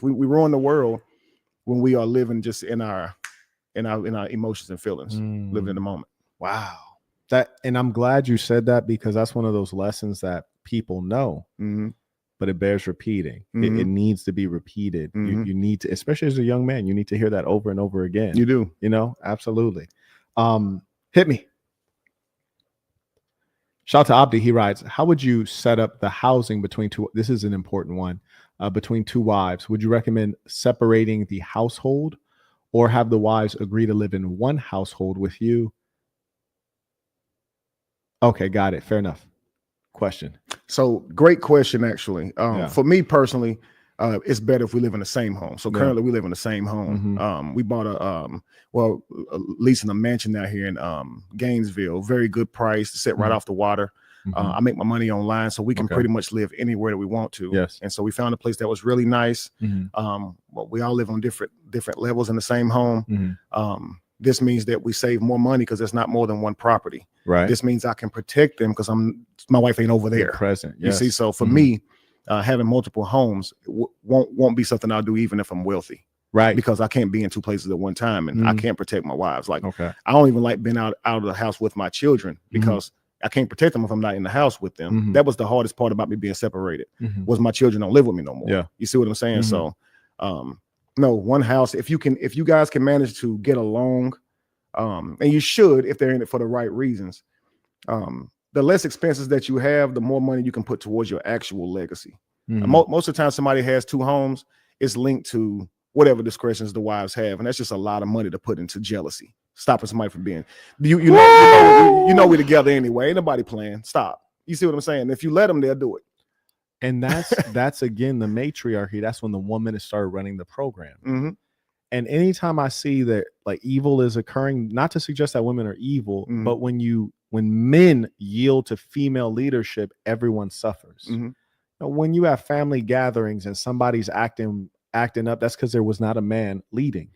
We ruin the world when we are living just in our emotions and feelings, living in the moment. Wow. And I'm glad you said that, because that's one of those lessons that people know, but it bears repeating. It needs to be repeated. You need to, especially as a young man, you need to hear that over and over again. You do. Absolutely. Hit me. Shout out to Abdi. He writes, how would you set up the housing between two? This is an important one. Between two wives. Would you recommend separating the household, or have the wives agree to live in one household with you? Okay, got it. Fair enough. Question. So great question, actually. For me personally, it's better if we live in the same home. So currently we live in the same home. We bought leasing a mansion out here in Gainesville. Very good price, set right off the water. I make my money online, so we can pretty much live anywhere that we want to. Yes. And so we found a place that was really nice. But we all live on different levels in the same home. This means that we save more money because there's not more than one property. Right. This means I can protect them because my wife ain't over there. You're present. Yes. You see, so for me, having multiple homes won't be something I'll do even if I'm wealthy. Right. Because I can't be in two places at one time, and I can't protect my wives. Like, I don't even like being out of the house with my children because I can't protect them if I'm not in the house with them. That was the hardest part about me being separated, was my children don't live with me no more. Yeah. You see what I'm saying? So, no, one house. If you guys can manage to get along, and you should if they're in it for the right reasons, the less expenses that you have, the more money you can put towards your actual legacy. Most of the time, somebody has two homes, it's linked to whatever discretions the wives have, and that's just a lot of money to put into jealousy, stopping somebody from being. You know we're together anyway. Ain't nobody playing. Stop. You see what I'm saying? If you let them, they'll do it. And that's again the matriarchy. That's when the woman has started running the program. And anytime I see that like evil is occurring, not to suggest that women are evil, but when men yield to female leadership, everyone suffers. When you have family gatherings and somebody's acting up, that's because there was not a man leading.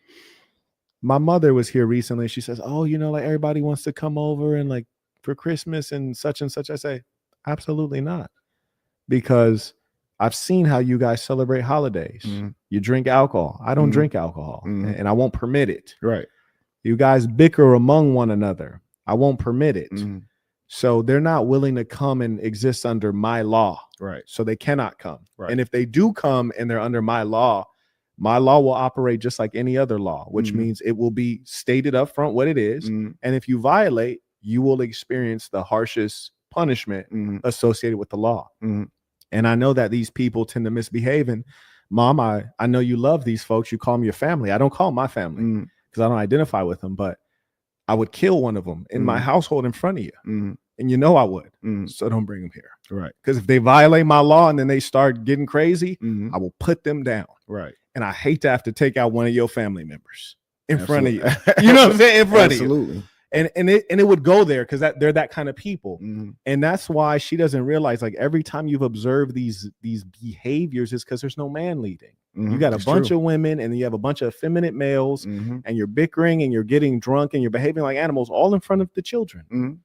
My mother was here recently. She says, oh, like everybody wants to come over and like for Christmas and such. I say, absolutely not. Because I've seen how you guys celebrate holidays. You drink alcohol. I don't drink alcohol, and I won't permit it. Right. You guys bicker among one another. I won't permit it. So they're not willing to come and exist under my law. Right. So they cannot come. Right. And if they do come and they're under my law will operate just like any other law, which means it will be stated up front what it is. And if you violate, you will experience the harshest punishment associated with the law. And I know that these people tend to misbehave. And Mom, I know you love these folks. You call them your family. I don't call them my family because I don't identify with them, but I would kill one of them in my household in front of you. And I would. So don't bring them here. Right. Because if they violate my law and then they start getting crazy, I will put them down. Right. And I hate to have to take out one of your family members in front of you. You know what I'm saying? In front of you. Absolutely. And it would go there because they're that kind of people. And that's why she doesn't realize, like, every time you've observed these behaviors is because there's no man leading. You got a bunch of women and you have a bunch of effeminate males and you're bickering and you're getting drunk and you're behaving like animals all in front of the children,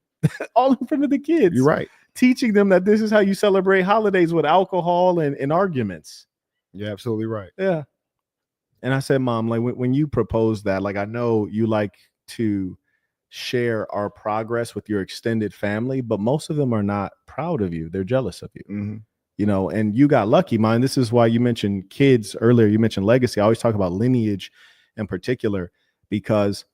all in front of the kids. You're right. Teaching them that this is how you celebrate holidays with alcohol and arguments. You're absolutely right. Yeah. And I said, Mom, like when you proposed that, like, I know you like to share our progress with your extended family, but most of them are not proud of you. They're jealous of you, and you got lucky, man. This is why you mentioned kids earlier. You mentioned legacy. I always talk about lineage in particular, because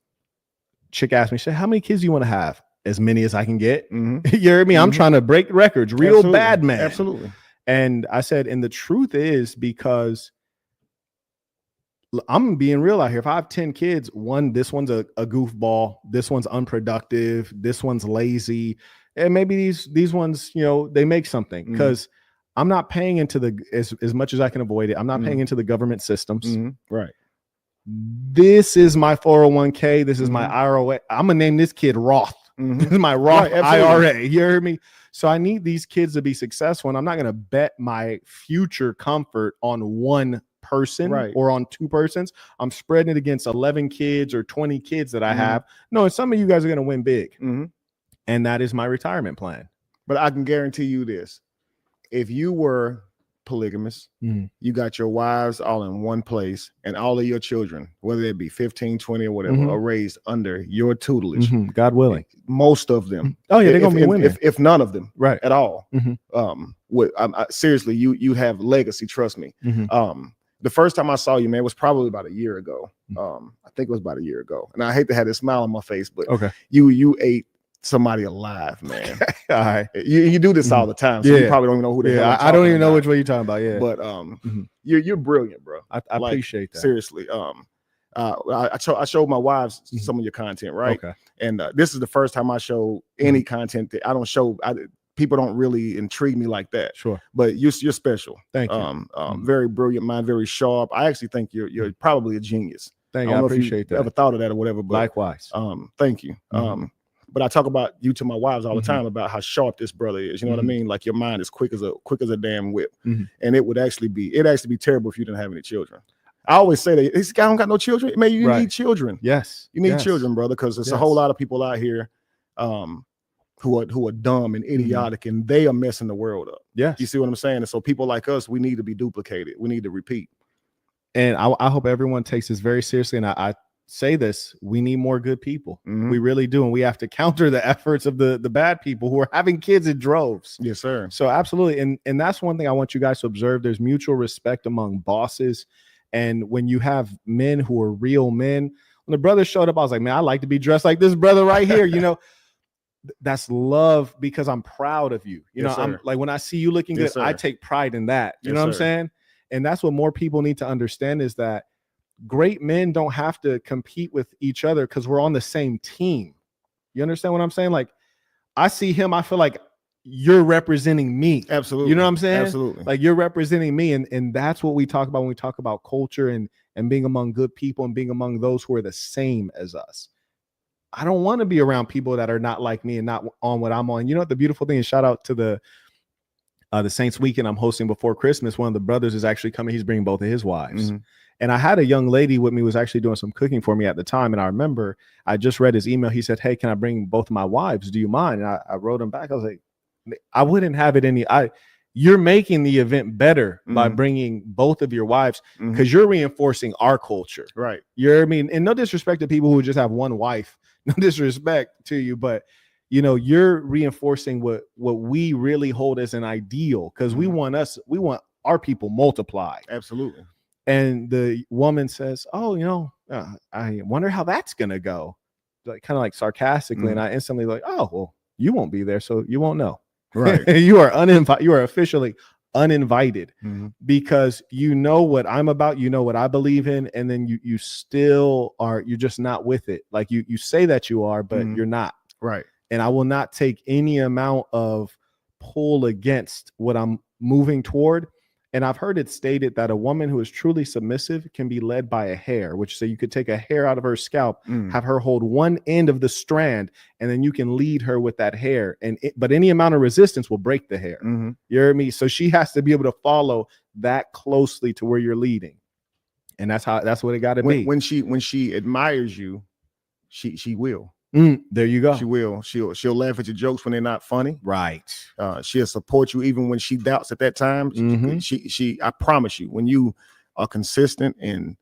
chick asked me, she said, how many kids do you want to have? As many as I can get. You hear me? I'm trying to break records. Real Absolutely. Bad man. Absolutely. And I said, and the truth is, because I'm being real out here. If I have 10 kids, this one's a goofball, this one's unproductive, this one's lazy, and maybe these ones, they make something, because I'm not paying into as much as I can avoid it. I'm not paying into the government systems. Right. This is my 401k. This is my IRA. I'm gonna name this kid Roth. This is my Roth IRA. You hear me? So I need these kids to be successful, and I'm not gonna bet my future comfort on one person or on two persons. I'm spreading it against 11 kids or 20 kids that I have. No, and some of you guys are going to win big. And that is my retirement plan. But I can guarantee you this. If you were polygamous. Mhm. You got your wives all in one place, and all of your children, whether they be 15, 20 or whatever, Mhm. are raised under your tutelage. God willing. Most of them. Oh yeah, they're gonna be women. If none of them, Right. at all. Mhm. Seriously, you have legacy. Trust me. Mhm. The first time I saw you, man, was probably about a year ago. I think it was about a year ago, and I hate to have this smile on my face, but Okay. you ate somebody alive, man. All right. You do this all the time, so you probably don't even know who the hell. I don't even know which way you're talking about. Yeah, but you're brilliant, bro. I appreciate that. Seriously. I showed my wives some of your content, right? Okay. And this is the first time I show any content that I don't show. People don't really intrigue me like that. Sure. But you're special. Thank you. Very brilliant mind, very sharp. I actually think you're probably a genius. Thank you. I appreciate that. Ever thought of that or whatever? But, likewise. Thank you. But I talk about you to my wives all the time about how sharp this brother is. You know what I mean? Like your mind is quick as a damn whip. And it would actually be terrible if you didn't have any children. I always say that this guy don't got no children. Man, you need children. Yes, you need children, brother, because there's a whole lot of people out here who are dumb and idiotic, and they are messing the world up. Yes, you see what I'm saying? And so people like us, we need to be duplicated. We need to repeat. And I hope everyone takes this very seriously. And I say this: we need more good people. We really do, and we have to counter the efforts of the bad people who are having kids in droves. Yes, sir. So absolutely, and that's one thing I want you guys to observe. There's mutual respect among bosses. And when you have men who are real men, when the brother showed up, I was like, man, I like to be dressed like this brother right here. You know, that's love because I'm proud of you. You know, I'm like, when I see you looking good, I take pride in that. You know what I'm saying? And that's what more people need to understand is that great men don't have to compete with each other because we're on the same team. You understand what I'm saying? Like, I see him, I feel like you're representing me. Absolutely. You know what I'm saying? Absolutely. Like you're representing me. And that's what we talk about when we talk about culture and being among good people and being among those who are the same as us. I don't want to be around people that are not like me and not on what I'm on. You know what the beautiful thing is? Shout out to the Saints weekend I'm hosting before Christmas. One of the brothers is actually coming. He's bringing both of his wives. And I had a young lady with me who was actually doing some cooking for me at the time. And I remember I just read his email. He said, hey, can I bring both of my wives? Do you mind? And I wrote him back. I was like, I wouldn't have it any. You're making the event better by bringing both of your wives because you're reinforcing our culture. Right. I mean, and no disrespect to people who just have one wife, no disrespect to you, but you know, you're reinforcing what we really hold as an ideal because we want our people multiplied. Absolutely. And the woman says, oh, you know, I wonder how that's going to go. Like kind of like sarcastically. And I instantly like, oh, well, you won't be there. So you won't know. Right. You are uninvited. You are officially uninvited because you know what I'm about. You know what I believe in. And then you still are, you're just not with it. Like you say that you are, but you're not. Right. And I will not take any amount of pull against what I'm moving toward. And I've heard it stated that a woman who is truly submissive can be led by a hair, which so you could take a hair out of her scalp, have her hold one end of the strand, and then you can lead her with that hair. But any amount of resistance will break the hair. You hear me? So she has to be able to follow that closely to where you're leading. And that's what it got to be. When she admires you, she will. There you go. She will. She'll laugh at your jokes when they're not funny. Right. She'll support you even when she doubts at that time. She I promise you, when you are consistent and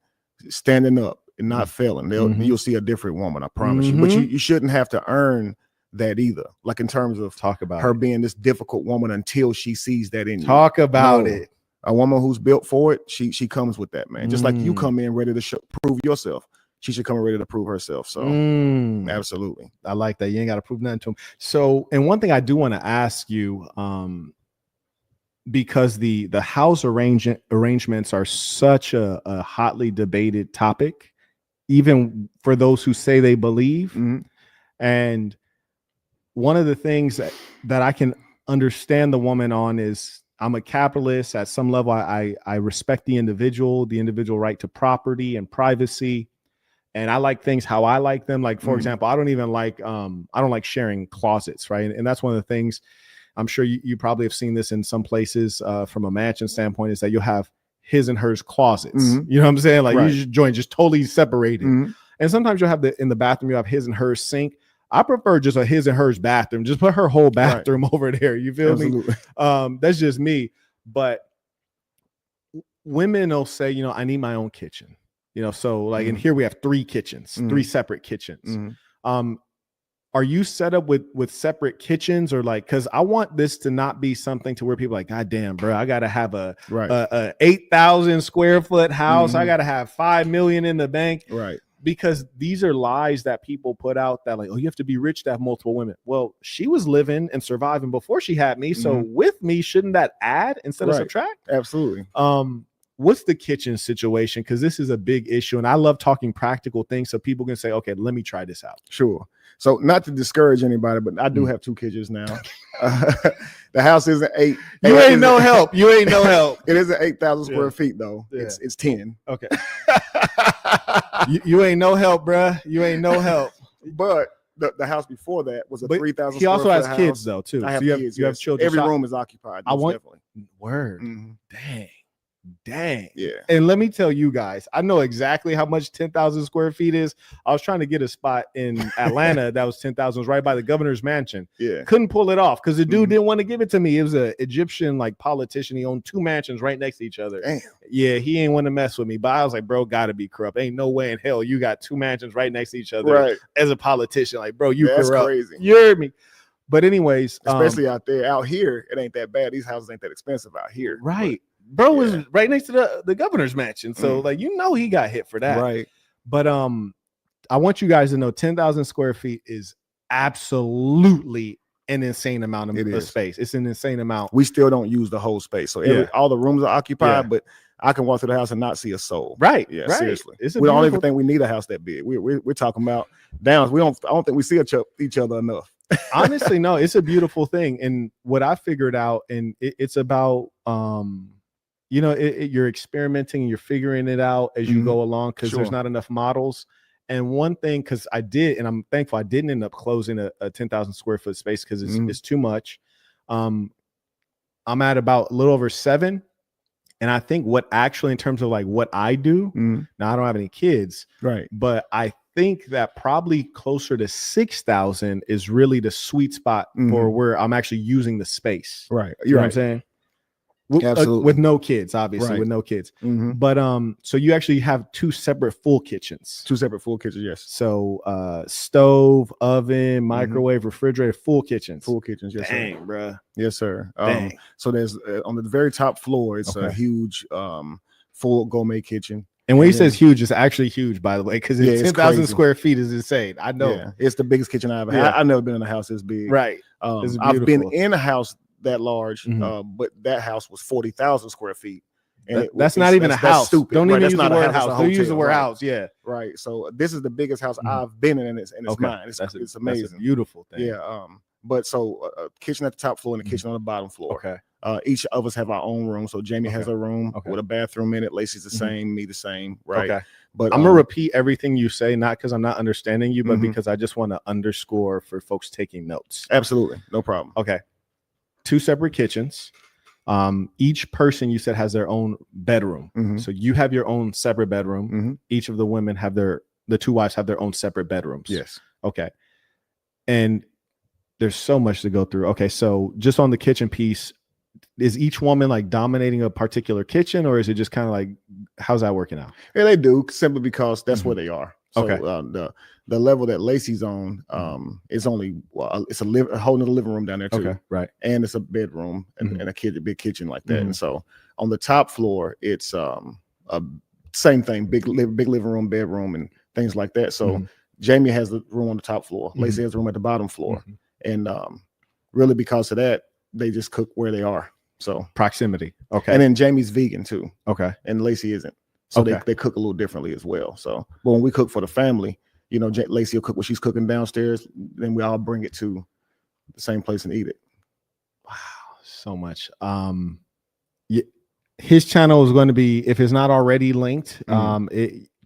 standing up and not failing, you'll see a different woman. I promise you. But you shouldn't have to earn that either. Like in terms of her being this difficult woman until she sees that in you. Talk about it. A woman who's built for it, she comes with that, man. Just like you come in ready to prove yourself. She should come ready to prove herself. So absolutely. I like that. You ain't got to prove nothing to him. So, and one thing I do want to ask you, because the house arrangements are such a hotly debated topic, even for those who say they believe. And one of the things that I can understand the woman on is I'm a capitalist. At some level, I respect the individual right to property and privacy. And I like things how I like them. Like, for example, I don't like sharing closets, right? And that's one of the things I'm sure you probably have seen this in some places from a mansion standpoint is that you'll have his and hers closets. You know what I'm saying? Like you just join just totally separated. And sometimes you'll have in the bathroom, you have his and hers sink. I prefer just a his and hers bathroom. Just put her whole bathroom over there. You feel me? That's just me. But women will say, you know, I need my own kitchen, you know, so like, and here we have 3 kitchens, 3 separate kitchens. Are you set up with separate kitchens, or like, because I want this to not be something to where people are like, God damn, bro, I gotta have a 8,000 square foot house. I gotta have 5 million in the bank. Right. Because these are lies that people put out that like, oh, you have to be rich to have multiple women. Well, she was living and surviving before she had me. So with me, shouldn't that add instead of subtract? Absolutely. What's the kitchen situation? Because this is a big issue, and I love talking practical things so people can say, okay, let me try this out. Sure. So not to discourage anybody, but I do have 2 kitchens now. The house isn't 8. You ain't no help. You ain't no help. It isn't 8,000 square feet though. Yeah. It's 10. Okay. you ain't no help, bruh. You ain't no help. But the house before that was a 3,000. He also has kids though too. I have kids. You have children. Every room is occupied. I want definitely. Word. Dang. Yeah. And let me tell you guys, I know exactly how much 10,000 square feet is. I was trying to get a spot in Atlanta that was 10,000, right by the governor's mansion. Yeah. Couldn't pull it off because the dude didn't want to give it to me. It was an Egyptian like politician. He owned 2 mansions right next to each other. Damn. Yeah, he ain't want to mess with me. But I was like, bro, gotta be corrupt. Ain't no way in hell you got 2 mansions right next to each other as a politician. Like, bro, you That's corrupt. crazy. You heard me. But anyways, especially out there, out here, it ain't that bad. These houses ain't that expensive out here. Right. Bro was right next to the governor's mansion. So like, you know, he got hit for that. Right. But I want you guys to know 10,000 square feet is absolutely an insane amount of space. It's an insane amount. We still don't use the whole space. So all the rooms are occupied, but I can walk through the house and not see a soul. Right. Yeah, right. seriously. We don't even think we need a house that big. We're talking about downs. I don't think we see each other enough. Honestly, no, it's a beautiful thing. And what I figured out, and it's about you know, you're experimenting and you're figuring it out as you go along, because there's not enough models. And one thing, because I did, and I'm thankful I didn't end up closing a 10,000 square foot space because it's too much. I'm at about a little over 7. And I think what actually, in terms of like what I do, now I don't have any kids, right? But I think that probably closer to 6,000 is really the sweet spot for where I'm actually using the space. Right. You know what I'm saying? With no kids, obviously, with no kids. But so you actually have 2 separate full kitchens. 2 separate full kitchens, yes. So stove, oven, microwave, refrigerator, full kitchens. Full kitchens, yes. Dang, sir. bro. Yes, sir. Dang. So there's on the very top floor, it's a huge full gourmet kitchen. And when he says huge, it's actually huge, by the way, because 10,000 square feet is insane. I know. Yeah, it's the biggest kitchen I've ever had. I've never been in a house this big. Right. I've been in a house that large, but that house was 40,000 square feet. And that's not even a house. Stupid. Don't even use the word house. Don't use the word house. Yeah. Right. So this is the biggest house I've been in, and it's mine. It's amazing. That's a beautiful thing. Yeah. But so a kitchen at the top floor and a kitchen on the bottom floor. Okay. Each of us have our own room. So Jamie has a room with a bathroom in it. Lacey's the same, me the same. Right. Okay. But I'm gonna repeat everything you say, not because I'm not understanding you, but because I just want to underscore for folks taking notes. Absolutely. No problem. Okay. 2 separate kitchens. Each person, you said, has their own bedroom. So you have your own separate bedroom. Each of the women have the 2 wives have their own separate bedrooms. Yes. Okay. And there's so much to go through. Okay. So just on the kitchen piece, is each woman like dominating a particular kitchen, or is it just kind of like, how's that working out? Yeah, they do, simply because that's where they are. So Okay. The level that Lacey's on is only it's a whole nother living room down there too. Okay, right. And it's a bedroom and a big kitchen like that. And so on the top floor, it's a same thing, big living room, bedroom, and things like that. So Jamie has the room on the top floor. Lacey has the room at the bottom floor. And really because of that, they just cook where they are. So proximity. Okay. And then Jamie's vegan too. Okay. And Lacey isn't. So they cook a little differently as well. So, but when we cook for the family, you know, Lacey will cook what she's cooking downstairs. Then we all bring it to the same place and eat it. Wow, so much. His channel is going to be, if it's not already linked,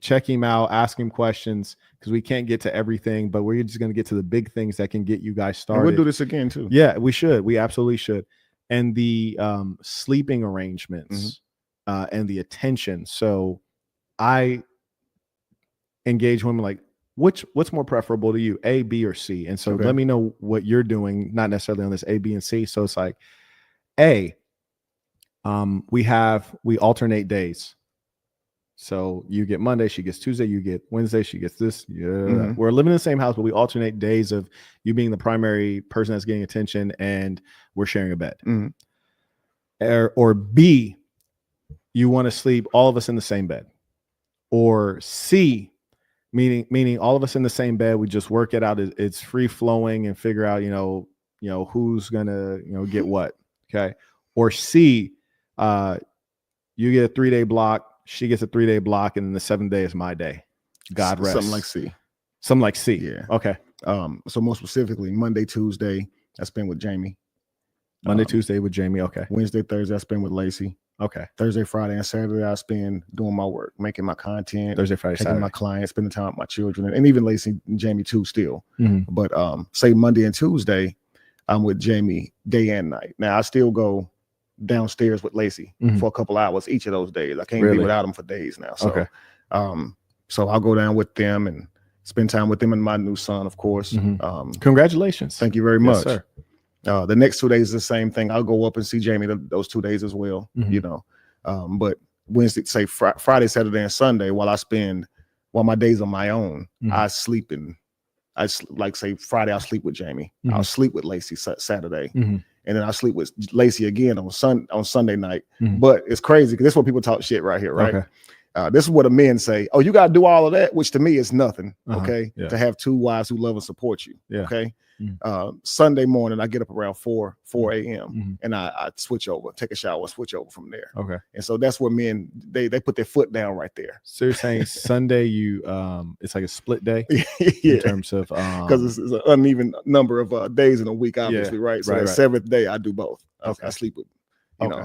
check him out, ask him questions, because we can't get to everything, but we're just going to get to the big things that can get you guys started. And we'll do this again too. Yeah, we should. We absolutely should. And the sleeping arrangements and the attention. So I engage women like, what's more preferable to you, A, B, or C? And so let me know what you're doing, not necessarily on this A, B, and C. So it's like, A, We alternate days. So you get Monday, she gets Tuesday, you get Wednesday, she gets this. Yeah. We're living in the same house, but we alternate days of you being the primary person that's getting attention and we're sharing a bed. Or B, you want to sleep all of us in the same bed. Or C, meaning all of us in the same bed, we just work it out. It's free flowing and figure out, who's gonna, get what. Okay. Or C, you get a 3-day block. She gets a 3-day block, and then the 7th day is my day. God rest. Something like C. Something like C. Yeah. Okay. So more specifically, Monday, Tuesday, I spend with Jamie. Monday, Tuesday with Jamie. Okay. Wednesday, Thursday, I spend with Lacey. Okay. Thursday, Friday, and Saturday, I spend doing my work, making my content. Thursday, Friday, taking Saturday. my clients, spending time with my children, and even Lacey and Jamie too still. But say Monday and Tuesday, I'm with Jamie day and night. Now I still go downstairs with Lacey for a couple hours each of those days. I can't be without them for days now. So, so I'll go down with them and spend time with them and my new son, of course. Congratulations. Thank you very much. Yes, sir. The next 2 days is the same thing. I'll go up and see Jamie those 2 days as well, but Wednesday, say Friday, Saturday, and Sunday, while my days are my own, I sleep like say Friday, I'll sleep with Jamie. I'll sleep with Lacey Saturday. And then I sleep with Lacey again on Sunday night. But it's crazy because this is what people talk shit right here, right? Okay. This is what the men say. Oh, you got to do all of that, which to me is nothing. Okay. Yeah. To have 2 wives who love and support you. Yeah. Okay. Sunday morning, I get up around 4 a.m. and I switch over, take a shower, switch over from there. Okay. And so that's where men, they put their foot down right there. So you're saying Sunday, it's like a split day in terms of, because it's an uneven number of days in a week, obviously. Right. So the 7th day I do both. Okay. I sleep with,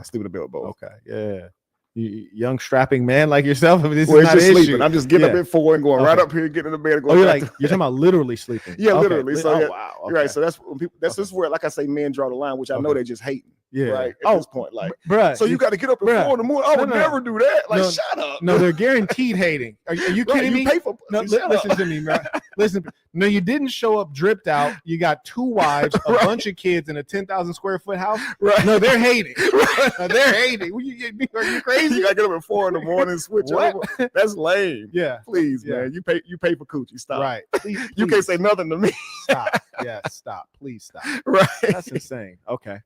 sleep in the bed with both. Okay. Yeah. Young strapping man like yourself. I mean, it's just sleeping. I'm just getting up at 4 and going right up here, getting in the bed and going. You're talking about literally sleeping. Yeah, literally. So wow. You're right. So that's when people. That's just where, like I say, men draw the line, which I know they're just hating. Yeah. Right. At this point, like, bruh, so you got to get up at 4 in the morning. I would never do that. Like, shut up. No, they're guaranteed hating. Are you kidding me? Pay for, listen to me, man. Listen. No, you didn't show up dripped out. You got 2 wives, a bunch of kids in a 10,000 square foot house. Right. No, they're hating. They're hating. Are you crazy? You got to get up at 4 in the morning and switch over. That's lame. Yeah. Please, man. You pay for coochie. Stop. Right. Please. You can't say nothing to me. Stop. Yeah. Stop. Please stop. Right. That's insane. Okay.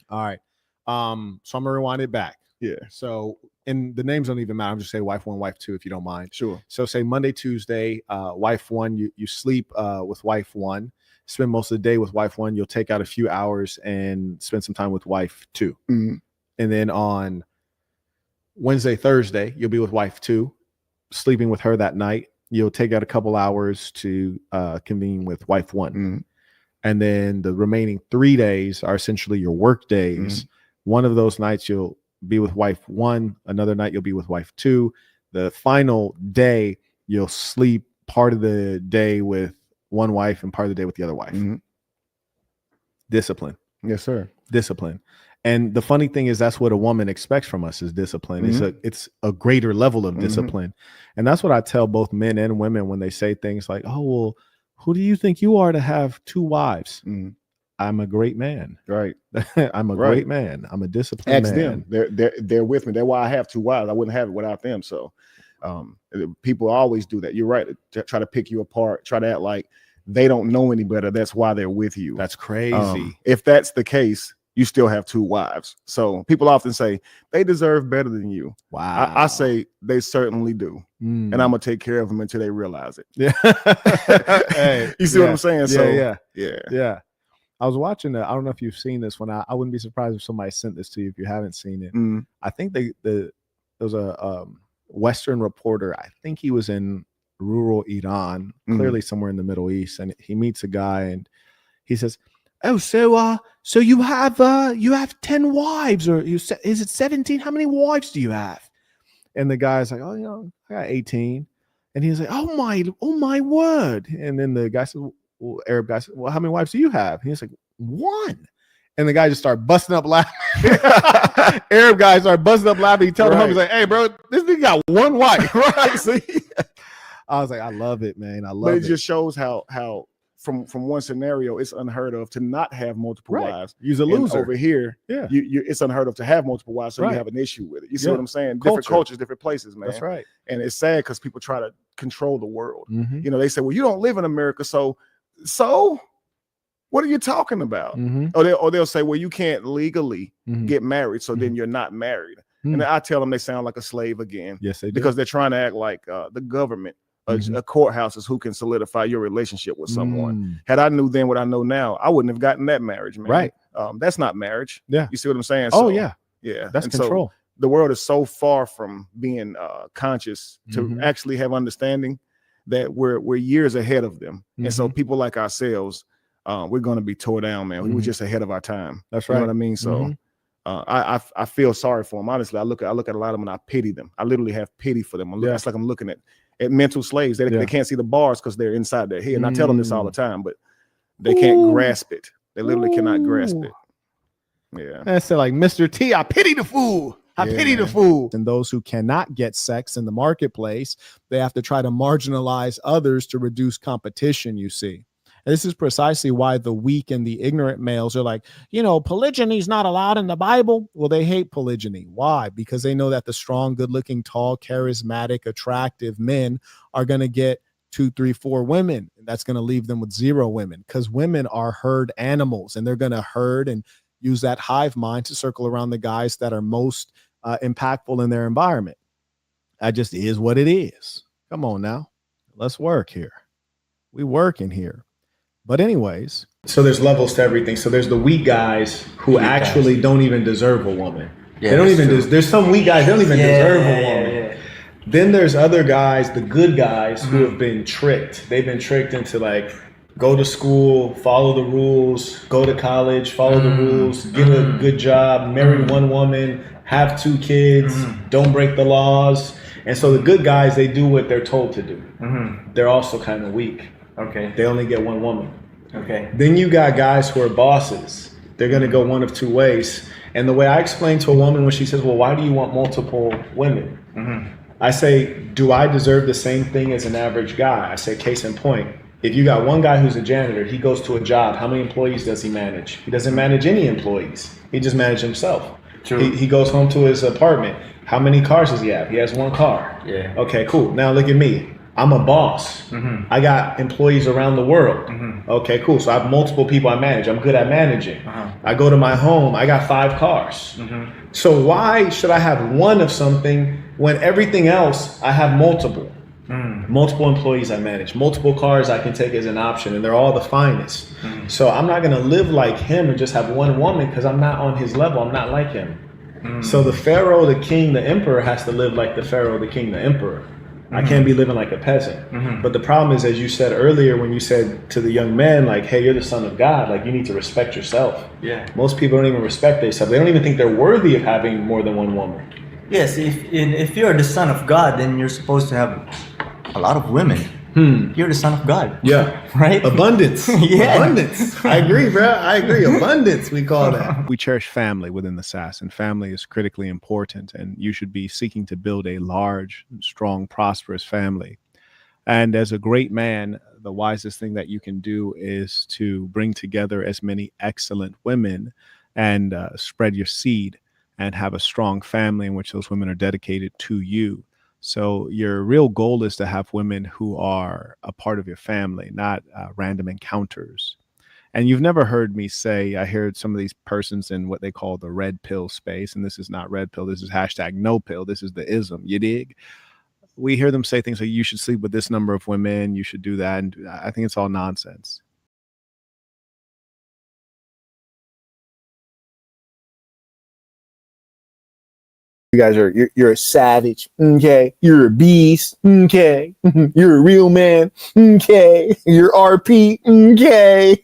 All right. So I'm gonna rewind it back. Yeah. So, and the names don't even matter. I'm just say wife 1, wife 2, if you don't mind. Sure. So say Monday, Tuesday, wife 1, you sleep with wife 1, spend most of the day with wife 1. You'll take out a few hours and spend some time with wife 2. And then on Wednesday, Thursday, you'll be with wife 2, sleeping with her that night. You'll take out a couple hours to convene with wife 1. And then the remaining 3 days are essentially your work days. One of those nights you'll be with wife 1. Another night you'll be with wife 2. The final day you'll sleep part of the day with one wife and part of the day with the other wife. Discipline. Yes, sir. Discipline. And the funny thing is that's what a woman expects from us is discipline. It's a greater level of discipline. And that's what I tell both men and women when they say things like, oh, well, who do you think you are to have 2 wives? I'm a great man. Right. I'm a great man. I'm a disciplined man. Them. They're with me. That's why I have 2 wives. I wouldn't have it without them. So people always do that. You're right. Try to pick you apart. Try to act like they don't know any better. That's why they're with you. That's crazy. If that's the case, you still have 2 wives. So people often say they deserve better than you. Wow. I say they certainly do. And I'm going to take care of them until they realize it. Yeah. Hey, you see what I'm saying? Yeah. I was watching I don't know if you've seen this one. I wouldn't be surprised if somebody sent this to you if you haven't seen it. I think there was a Western reporter. I think he was in rural Iran, clearly somewhere in the Middle East, and he meets a guy and he says, "Oh, so you have 10 wives, or is it 17? How many wives do you have?" And the guy's like, "Oh, I got 18." And he's like, "Oh my word!" And then the guy said, Arab guy said, "Well, how many wives do you have?" And he's like, 1. And the guy just started busting up laughing. Arab guy started busting up laughing. He told him, he's like, "Hey, bro, this nigga got 1 wife." Right? See? I was like, I love it, man. I love it. But it just shows how from one scenario, it's unheard of to not have multiple wives. You're a loser. Over here, it's unheard of to have multiple wives, so you have an issue with it. You see what I'm saying? Different cultures, different places, man. That's right. And it's sad because people try to control the world. You know, they say, well, you don't live in America, so what are you talking about? Or they'll say, well, you can't legally get married, so then you're not married. And I tell them they sound like a slave again. Yes, they do. Because they're trying to act like the government, a courthouse is who can solidify your relationship with someone. Had I knew then what I know now, I wouldn't have gotten that marriage, man. Right. That's not marriage. Yeah. You see what I'm saying? Oh, So, yeah. Yeah. That's and control. So the world is so far from being conscious to actually have understanding that we're years ahead of them. And so people like ourselves, we're going to be tore down, man. We were just ahead of our time. That's right. You know what I mean? So I feel sorry for them. Honestly, I look at a lot of them and I pity them. I literally have pity for them. It's like I'm looking at mental slaves. They can't see the bars because they're inside their head. And I tell them this all the time, but they can't grasp it. They literally cannot grasp it. Yeah. That's like Mr. T. I pity the fool. I pity the fool. And those who cannot get sex in the marketplace, they have to try to marginalize others to reduce competition, you see. And this is precisely why the weak and the ignorant males are like, polygyny is not allowed in the Bible. Well, they hate polygyny. Why? Because they know that the strong, good-looking, tall, charismatic, attractive men are going to get 2, 3, 4 women. And that's going to leave them with 0 women, because women are herd animals, and they're going to herd and use that hive mind to circle around the guys that are most impactful in their environment. That just is what it is. Come on now. Let's work here. We working here. But anyways, so there's levels to everything. So there's the weak guys who actually don't even deserve a woman. Yeah, they don't even. There's some weak guys, they don't even deserve a woman. Yeah. Then there's other guys, the good guys, who have been tricked. They've been tricked into like, go to school, follow the rules, go to college, follow the rules, get a good job, marry one woman, have 2 kids, don't break the laws. And so the good guys, they do what they're told to do. They're also kind of weak. Okay. They only get 1 woman. Okay. Then you got guys who are bosses. They're going to go one of 2 ways. And the way I explain to a woman when she says, well, why do you want multiple women? I say, do I deserve the same thing as an average guy? I say, case in point. If you got one guy who's a janitor, he goes to a job. How many employees does he manage? He doesn't manage any employees. He just manages himself. True. He goes home to his apartment. How many cars does he have? He has 1 car. Yeah. Okay, cool. Now look at me. I'm a boss. I got employees around the world. Okay, cool. So I have multiple people I manage. I'm good at managing. I go to my home. I got 5 cars. So why should I have 1 of something when everything else I have multiple? Multiple employees I manage, multiple cars I can take as an option, and they're all the finest. So I'm not going to live like him and just have 1 woman, because I'm not on his level. I'm not like him. So the pharaoh, the king, the emperor has to live like the pharaoh, the king, the emperor. I can't be living like a peasant. But the problem is, as you said earlier, when you said to the young men, like, hey, you're the son of God, like, you need to respect yourself. Yeah. Most people don't even respect themselves. They don't even think they're worthy of having more than 1 woman. Yes, if you're the son of God, then you're supposed to have a lot of women. You're the son of God. Yeah. Right? Abundance. Yeah. Abundance. I agree, bro. I agree. Abundance, we call that. We cherish family within the SAS, and family is critically important, and you should be seeking to build a large, strong, prosperous family. And as a great man, the wisest thing that you can do is to bring together as many excellent women and spread your seed and have a strong family in which those women are dedicated to you. So your real goal is to have women who are a part of your family, not random encounters. And you've never heard me say, I heard some of these persons in what they call the red pill space, and this is not red pill, this is #no pill, this is the ism, you dig? We hear them say things like, you should sleep with this number of women, you should do that, and I think it's all nonsense. You guys you're a savage, okay? You're a beast, okay? You're a real man, okay? You're RP, okay?